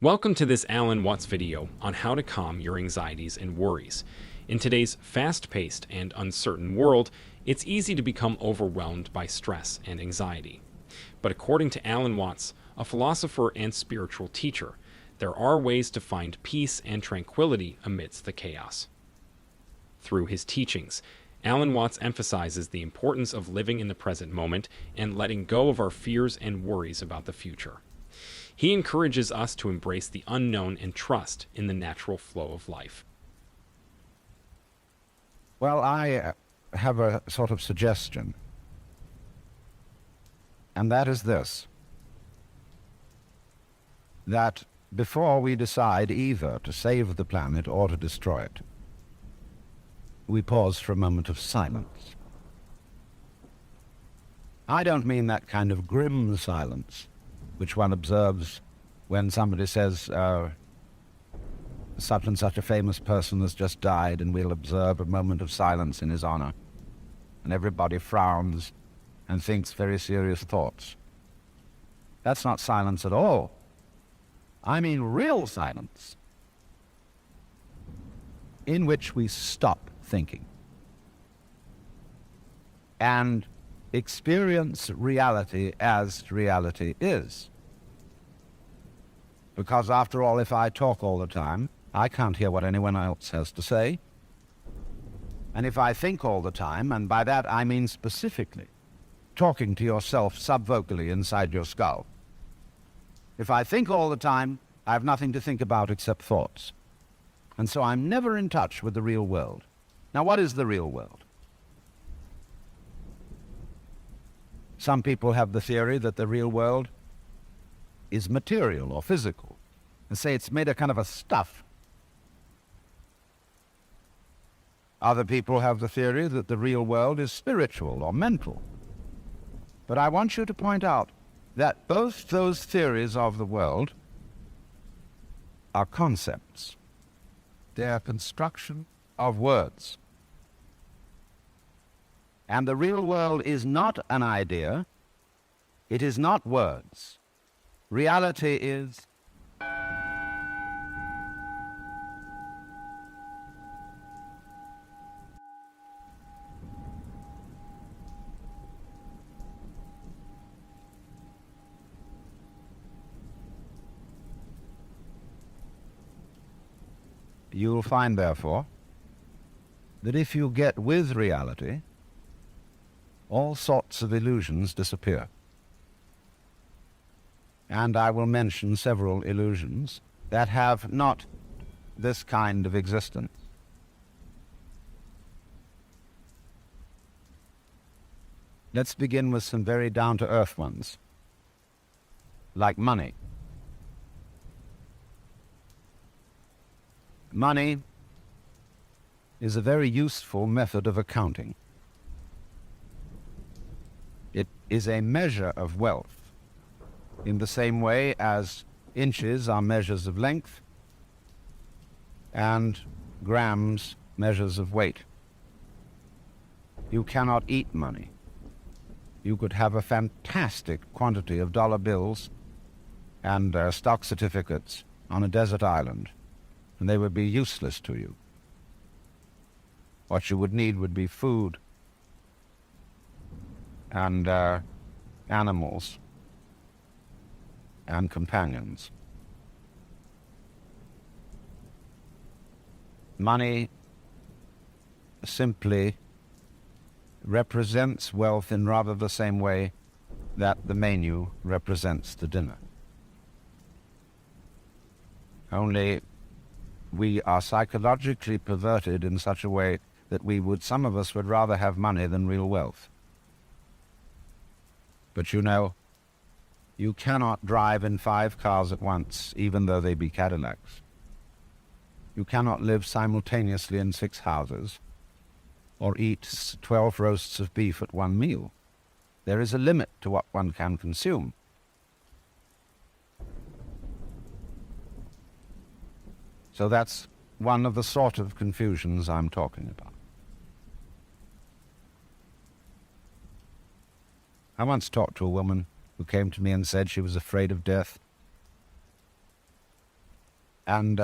Welcome to this Alan Watts video on how to calm your anxieties and worries. In today's fast-paced and uncertain world, it's easy to become overwhelmed by stress and anxiety. But according to Alan Watts, a philosopher and spiritual teacher, there are ways to find peace and tranquility amidst the chaos. Through his teachings, Alan Watts emphasizes the importance of living in the present moment and letting go of our fears and worries about the future. He encourages us to embrace the unknown and trust in the natural flow of life. Well, I have a sort of suggestion, and that is this: that before we decide either to save the planet or to destroy it, we pause for a moment of silence. I don't mean that kind of grim silence which one observes when somebody says, such and such a famous person has just died, and we'll observe a moment of silence in his honor. And everybody frowns and thinks very serious thoughts. That's not silence at all. I mean real silence, in which we stop thinking and experience reality as reality is. Because after all, if I talk all the time, I can't hear what anyone else has to say. And if I think all the time, and by that I mean specifically talking to yourself subvocally inside your skull, if I think all the time, I have nothing to think about except thoughts. And so I'm never in touch with the real world. Now, what is the real world? Some people have the theory that the real world is material or physical, and say it's made of kind of a stuff. Other people have the theory that the real world is spiritual or mental. But I want you to point out that both those theories of the world are concepts. They are construction of words. And the real world is not an idea. It is not words. Reality is you will find, therefore, that if you get with reality, all sorts of illusions disappear. And I will mention several illusions that have not this kind of existence. Let's begin with some very down-to-earth ones, like money. Money is a very useful method of accounting. It is a measure of wealth, in the same way as inches are measures of length and grams measures of weight. You cannot eat money. You could have a fantastic quantity of dollar bills and stock certificates on a desert island, and they would be useless to you. What you would need would be food and animals and companions. Money simply represents wealth in rather the same way that the menu represents the dinner. Only we are psychologically perverted in such a way that some of us would rather have money than real wealth. But you know, you cannot drive in 5 cars at once, even though they be Cadillacs. You cannot live simultaneously in 6 houses, or eat 12 roasts of beef at one meal. There is a limit to what one can consume. So that's one of the sort of confusions I'm talking about. I once talked to a woman who came to me and said she was afraid of death. And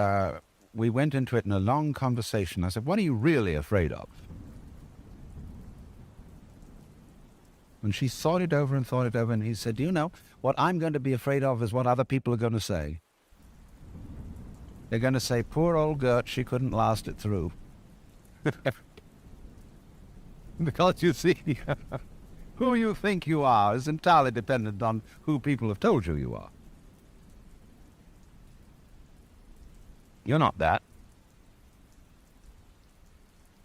we went into it in a long conversation. I said, what are you really afraid of? And she thought it over, and he said, do you know, what I'm going to be afraid of is what other people are going to say. They're going to say, poor old Gert, she couldn't last it through. Because you see, who you think you are is entirely dependent on who people have told you you are. You're not that.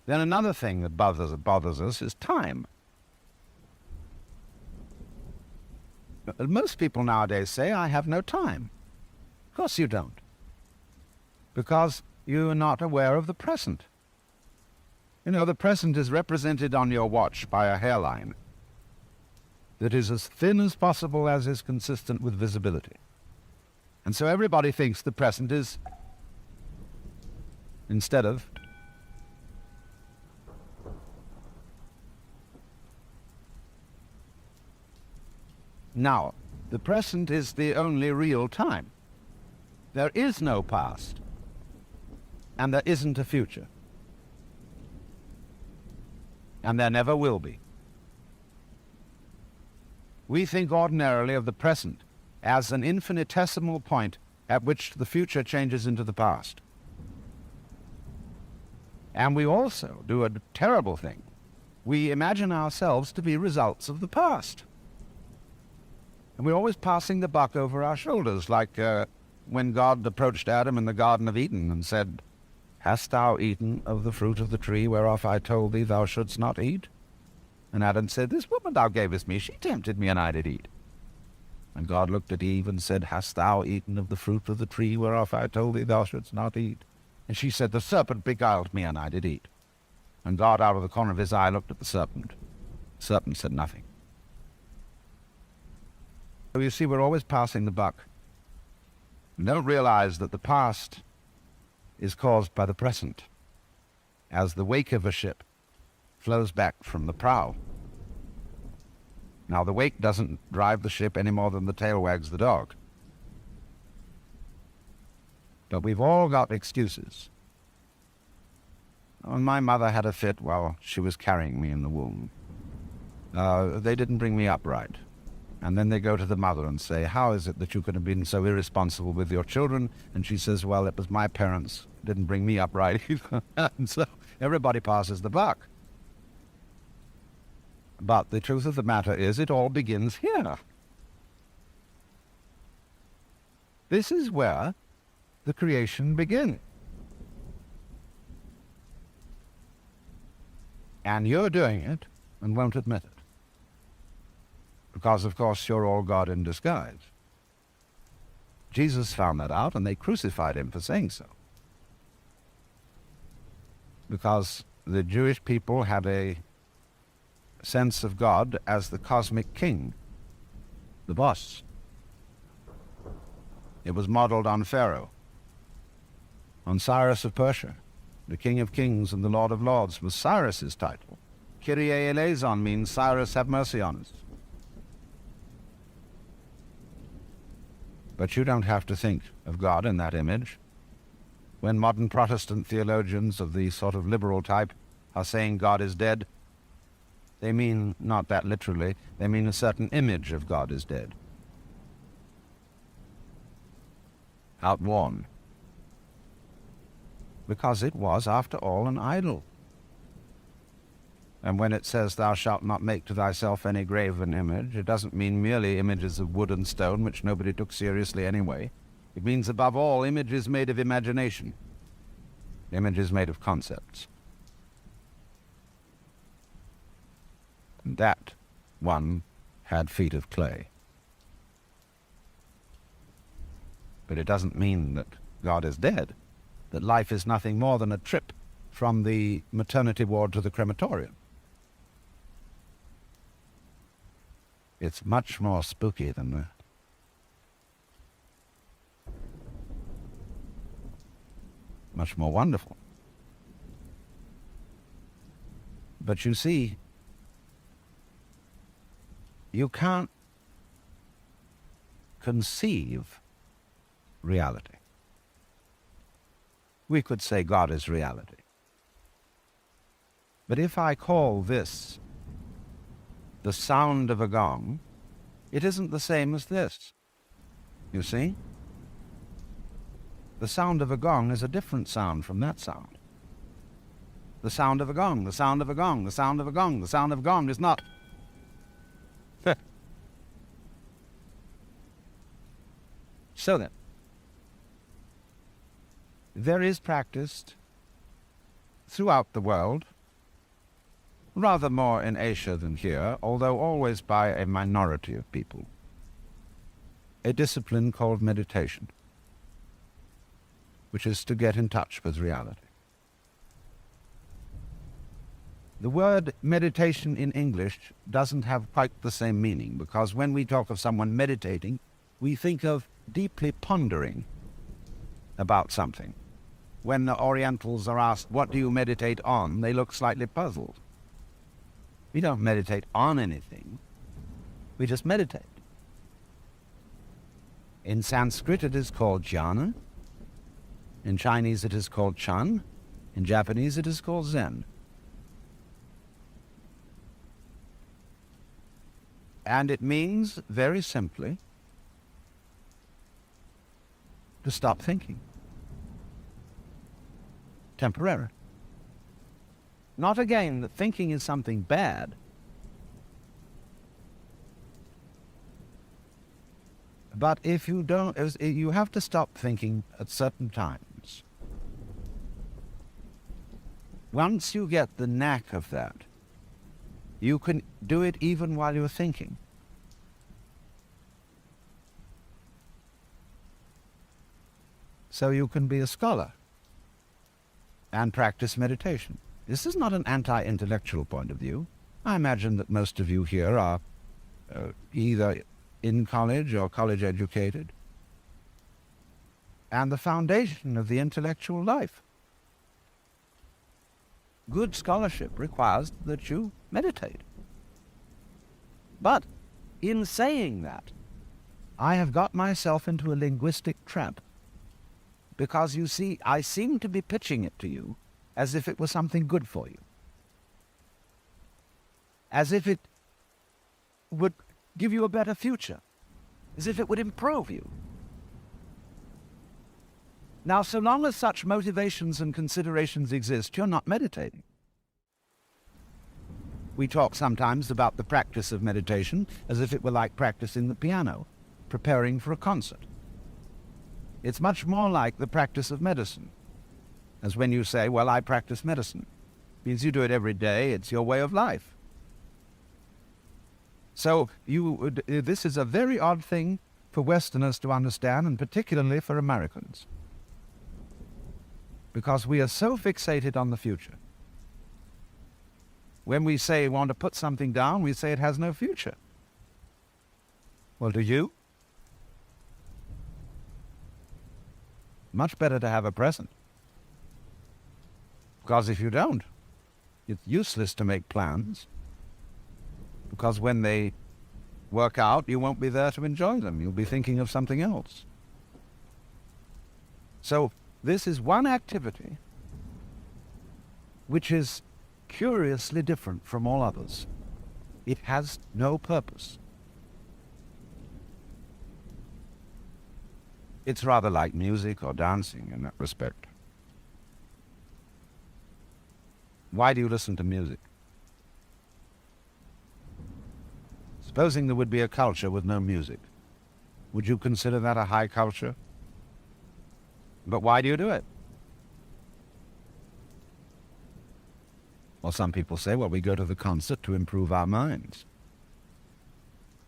Then another thing that bothers us is time. Most people nowadays say, I have no time. Of course you don't. Because you are not aware of the present. You know, the present is represented on your watch by a hairline that is as thin as possible as is consistent with visibility. And so everybody thinks the present is, instead of, now, the present is the only real time. There is no past, and there isn't a future. And there never will be. We think ordinarily of the present as an infinitesimal point at which the future changes into the past. And we also do a terrible thing. We imagine ourselves to be results of the past. And we're always passing the buck over our shoulders, like when God approached Adam in the Garden of Eden and said, hast thou eaten of the fruit of the tree whereof I told thee thou shouldst not eat? And Adam said, this woman thou gavest me, she tempted me, and I did eat. And God looked at Eve and said, hast thou eaten of the fruit of the tree whereof I told thee thou shouldst not eat? And she said, the serpent beguiled me, and I did eat. And God, out of the corner of his eye, looked at the serpent. The serpent said nothing. So you see, we're always passing the buck. We don't realize that the past is caused by the present, as the wake of a ship flows back from the prow. Now, the wake doesn't drive the ship any more than the tail wags the dog. But we've all got excuses. When my mother had a fit while she was carrying me in the womb, they didn't bring me up right. And then they go to the mother and say, how is it that you could have been so irresponsible with your children? And she says, well, it was my parents didn't bring me up right either. And so everybody passes the buck. But the truth of the matter is, it all begins here. This is where the creation begins. And you're doing it and won't admit it. Because, of course, you're all God in disguise. Jesus found that out, and they crucified him for saying so. Because the Jewish people had a sense of God as the cosmic king, the boss. It was modeled on Pharaoh, on Cyrus of Persia. The King of Kings and the Lord of Lords was Cyrus's title. Kyrie eleison means Cyrus, have mercy on us. But you don't have to think of God in that image. When modern Protestant theologians of the sort of liberal type are saying God is dead, they mean not that literally, they mean a certain image of God is dead. Outworn. Because it was, after all, an idol. And when it says, thou shalt not make to thyself any graven image, it doesn't mean merely images of wood and stone, which nobody took seriously anyway. It means, above all, images made of imagination, images made of concepts. And that one had feet of clay. But it doesn't mean that God is dead, that life is nothing more than a trip from the maternity ward to the crematorium. It's much more spooky than that. Much more wonderful. But you see, you can't conceive reality. We could say God is reality. But if I call this the sound of a gong, it isn't the same as this. You see? The sound of a gong is a different sound from that sound. The sound of a gong, the sound of a gong, the sound of a gong, the sound of a gong is not. So then, there is practiced throughout the world, rather more in Asia than here, although always by a minority of people, a discipline called meditation, which is to get in touch with reality. The word meditation in English doesn't have quite the same meaning, because when we talk of someone meditating, we think of deeply pondering about something. When the Orientals are asked, what do you meditate on? They look slightly puzzled. We don't meditate on anything. We just meditate. In Sanskrit it is called jhana. In Chinese it is called chan. In Japanese it is called zen. And it means, very simply, to stop thinking. Temporarily. Not again that thinking is something bad. But if you don't, you have to stop thinking at certain times. Once you get the knack of that, you can do it even while you're thinking. So you can be a scholar and practice meditation. This is not an anti-intellectual point of view. I imagine that most of you here are either in college or college educated. And the foundation of the intellectual life. Good scholarship requires that you meditate. But in saying that, I have got myself into a linguistic trap. Because you see, I seem to be pitching it to you as if it was something good for you. As if it would give you a better future. As if it would improve you. Now, so long as such motivations and considerations exist, you're not meditating. We talk sometimes about the practice of meditation as if it were like practicing the piano, preparing for a concert. It's much more like the practice of medicine, as when you say, well, I practice medicine. It means you do it every day, it's your way of life. So this is a very odd thing for Westerners to understand, and particularly for Americans. Because we are so fixated on the future. When we say we want to put something down, we say it has no future. Well, do you? Much better to have a present. Because if you don't, it's useless to make plans. Because when they work out, you won't be there to enjoy them. You'll be thinking of something else. So this is one activity which is curiously different from all others. It has no purpose. It's rather like music or dancing in that respect. Why do you listen to music? Supposing there would be a culture with no music, would you consider that a high culture? But why do you do it? Well, some people say, well, we go to the concert to improve our minds.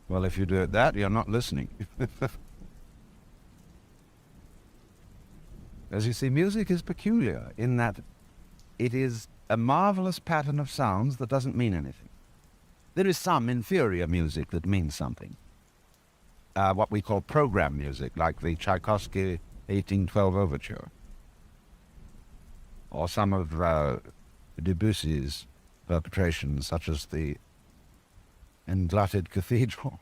Well, if you do that, you're not listening. As you see, music is peculiar in that it is a marvelous pattern of sounds that doesn't mean anything. There is some inferior music that means something. What we call program music, like the Tchaikovsky 1812 Overture. Or some of Debussy's perpetrations, such as the Englutted Cathedral,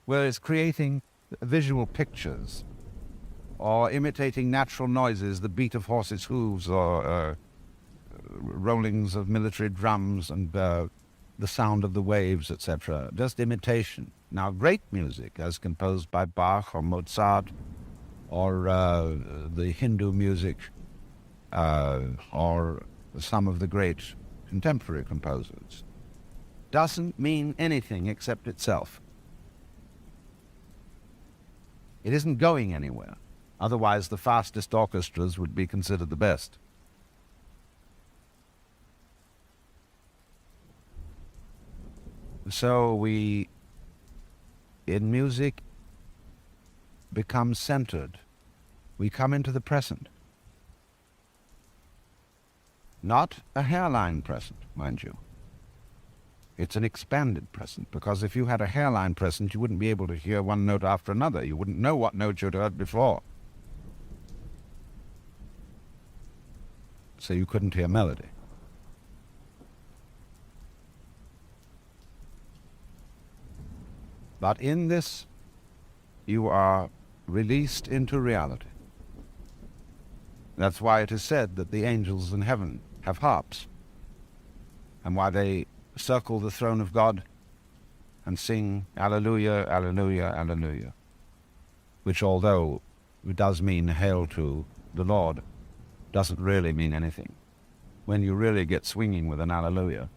where it's creating visual pictures or imitating natural noises, the beat of horses' hooves, or rollings of military drums, and the sound of the waves, etc. Just imitation. Now, great music, as composed by Bach or Mozart, or the Hindu music, or some of the great contemporary composers, doesn't mean anything except itself. It isn't going anywhere. Otherwise, the fastest orchestras would be considered the best. So we, in music, become centered. We come into the present. Not a hairline present, mind you. It's an expanded present, because if you had a hairline present, you wouldn't be able to hear one note after another. You wouldn't know what note you'd heard before. So you couldn't hear melody. But in this, you are released into reality. That's why it is said that the angels in heaven have harps, and why they circle the throne of God and sing Alleluia, Alleluia, Alleluia, which, although it does mean hail to the Lord, doesn't really mean anything. When you really get swinging with an Alleluia,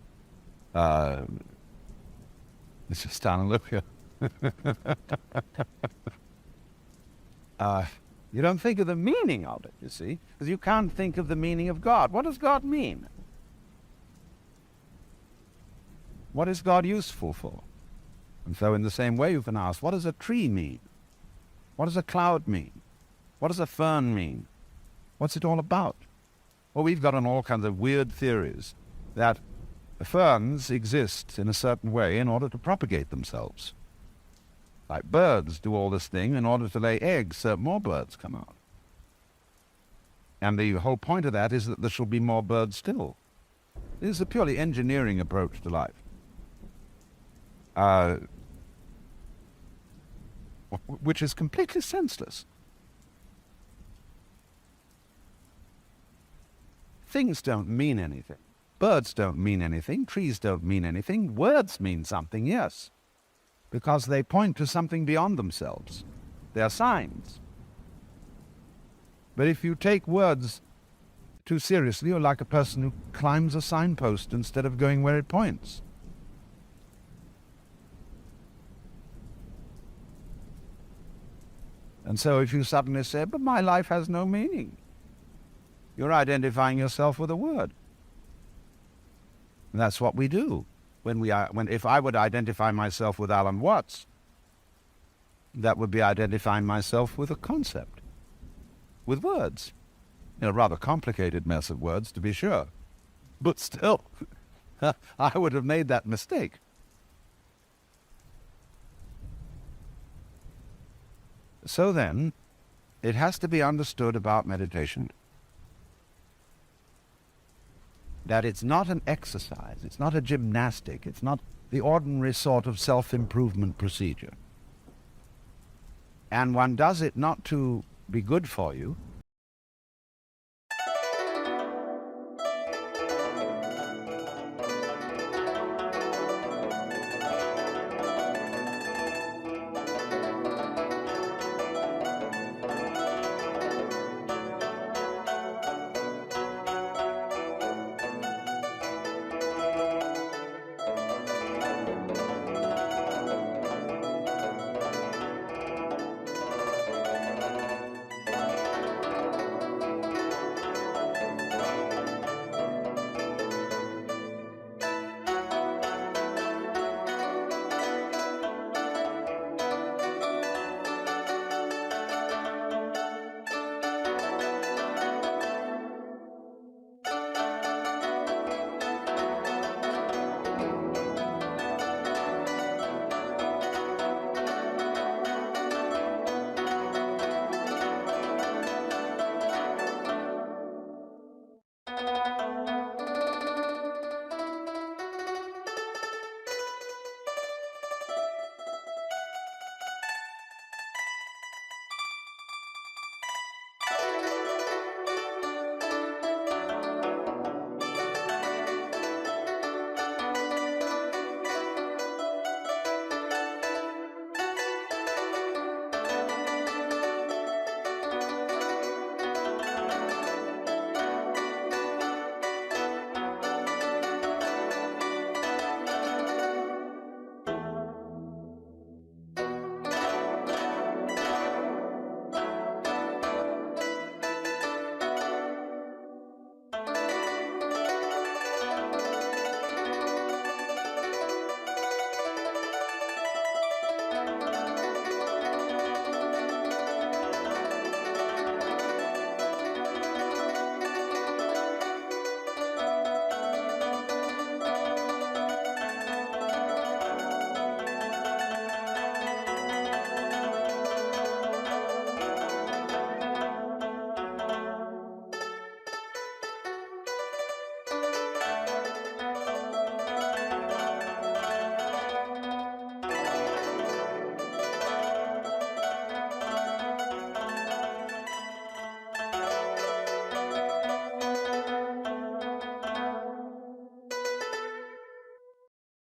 it's just Alleluia. You don't think of the meaning of it, you see, because you can't think of the meaning of God. What does God mean? What is God useful for? And so in the same way you can ask, what does a tree mean? What does a cloud mean? What does a fern mean? What's it all about? Well, we've got on all kinds of weird theories that ferns exist in a certain way in order to propagate themselves. Like birds do all this thing in order to lay eggs so more birds come out. And the whole point of that is that there shall be more birds still. This is a purely engineering approach to life. Which is completely senseless. Things don't mean anything. Birds don't mean anything. Trees don't mean anything. Words mean something, yes, because they point to something beyond themselves. They are signs. But if you take words too seriously, you're like a person who climbs a signpost instead of going where it points. And so if you suddenly say, but my life has no meaning, you're identifying yourself with a word. And that's what we do. If I would identify myself with Alan Watts, that would be identifying myself with a concept, with words. A rather complicated mess of words, to be sure. But still, I would have made that mistake. So then, it has to be understood about meditation that it's not an exercise, it's not a gymnastic, it's not the ordinary sort of self-improvement procedure. And one does it not to be good for you,